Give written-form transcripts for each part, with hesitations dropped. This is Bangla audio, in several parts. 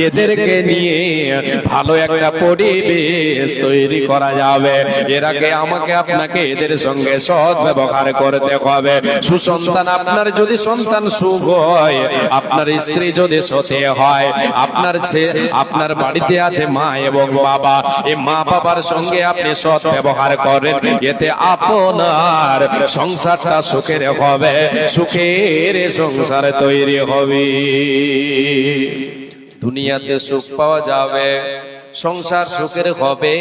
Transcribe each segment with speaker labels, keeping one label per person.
Speaker 1: এদেরকে নিয়ে ভালো একটা পরিবেশ তৈরি করা যাবে। এর আগে আমাকে আপনাকে এদের সঙ্গে সৎ ব্যবহার করতে হবে। সুসন্তান, আপনার যদি সন্তান সুখ হয়, আপনার স্ত্রী যদি সতে হয়, আপনার বাড়িতে আছে মা এবং বাবা, এই মা বাবার সঙ্গে আপনি সৎ ব্যবহার করেন, এতে আপনার সংসারটা সুখের হবে, সুখের সংসার তৈরি হবে। দুনিয়াতে সুখ পাওয়া যাবে, সংসার সুখের হবে,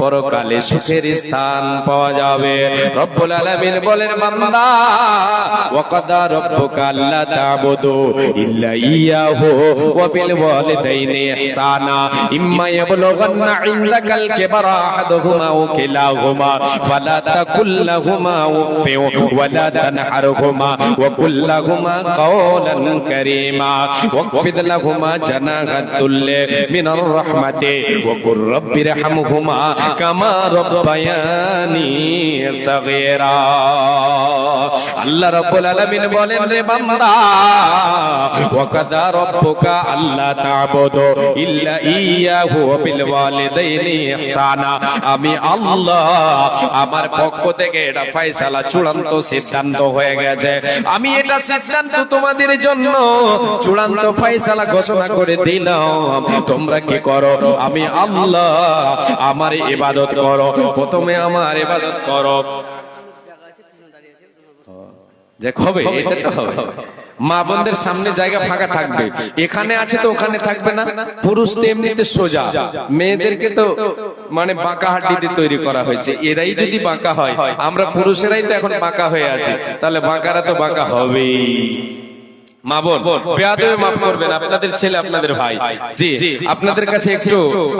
Speaker 1: পরকালে সুখের স্থান পাওয়া যাবে। রব্বুল আলামিন বলেন, বান্দা ওয়া কাদা রাব্বুকা আল্লা তা'বুদু ইল্লা ইয়াহু ওয়া বিল ওয়ালিদাইনি ইহসানা ইম্মা ইয়াবলুগান্না ইনদাকাল কিবারা আহাদুহুমা আও কিলাহুমা ফালা তাকুল লাহুমা উফফিন ওয়া লা তানহারহুমা ওয়া কুল লাহুমা কাওলান কারীমা ওয়াকফিদ লাহুমা জানাহাদ দুল্লি মিনার রাহমাতি وقل رب ارحمهما كما ربياني صغيرا। আল্লাহ রাব্বুল আলামিন বলেন, রে বান্দা ওয়াকাদা রাব্বুকা আল্লা তা'বুদু ইল্লা ইয়াহু ওয়া বিল ওয়ালিদাইনি ইহসানা। আমি আল্লাহ আমার পক্ষ থেকে এটা ফয়সালা, চূড়ান্ত সিদ্ধান্ত হয়ে গেছে। আমি এটা সিদ্ধান্ত তোমাদের জন্য চূড়ান্ত ফয়সালা ঘোষণা করে দিলাম। তোমরা কি করো? আমি আল্লাহ আমার ইবাদত করো, প্রথমে আমার ইবাদত করো। যে হবে এটা তো হবে, মা বোনদের সামনে জায়গা ফাঁকা থাকবে, এখানে আছে তো ওখানে থাকবে না। পুরুষ তো এমনিতে সোজা, মেয়েদেরকে তো মানে বাঁকা হাড্ডিতে তৈরি করা হয়েছে। এরাই যদি বাঁকা হয়, আমরা পুরুষেরাই তো এখন বাঁকা হয়ে আছি, তাহলে বাঁকারা তো বাঁকা হবেই। মা বোন বেয়াদবে মাফ করবেন, আপনাদের ছেলে আপনাদের ভাই। জি,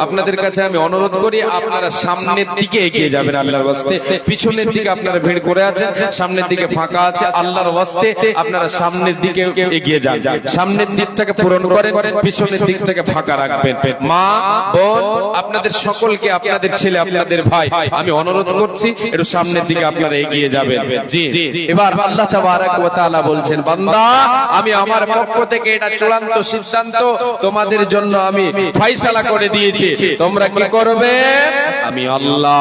Speaker 1: আপনাদের কাছে আমি অনুরোধ করি, আপনারা সামনের দিকে এগিয়ে যাবেন আল্লাহর ওয়াস্তে। পিছনের দিকে আপনারা ভিড় করে আছেন, সামনের দিকে ফাঁকা আছে, আল্লাহর ওয়াস্তে আপনারা সামনের দিকে এগিয়ে যান। সামনের দিকটাকে পূরণ করেন, পিছনের দিকটাকে ফাঁকা রাখবেন। মা বোন আপনাদের সকলকে, আপনাদের ছেলে আপনাদের ভাই আমি অনুরোধ করছি, একটু সামনের দিকে আপনারা এগিয়ে যাবেন। জি, এবার আল্লাহ তাবারক ওয়া তাআলা বলছেন, বান্দা আমি আমার পক্ষ থেকে এটা চূড়ান্ত সিদ্ধান্ত তোমাদের জন্য আমি ফয়সালা করে দিয়েছি। তোমরা কি করবে? আমি আল্লাহ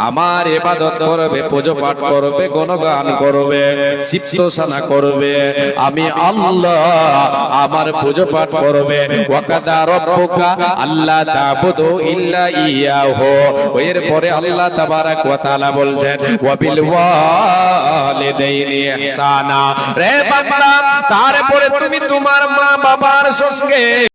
Speaker 1: আমার ইবাদত করবে, পূজা পাঠ করবে, গুণগান করবে, সিফতসানা করবে। আমি আল্লাহ আমার পূজা পাঠ করবে। ওয়া কাদা রাব্বুকা আল্লা তা'বুদু ইল্লা ইয়াহু। এরপরে আল্লাহ তাবারক ওয়া তাআলা বলছেন, ওয়া বিল ওয়ালিদাইনি ইহসানা। রে বান্দা, তারপরে তুমি তোমার মা বাবার সঙ্গে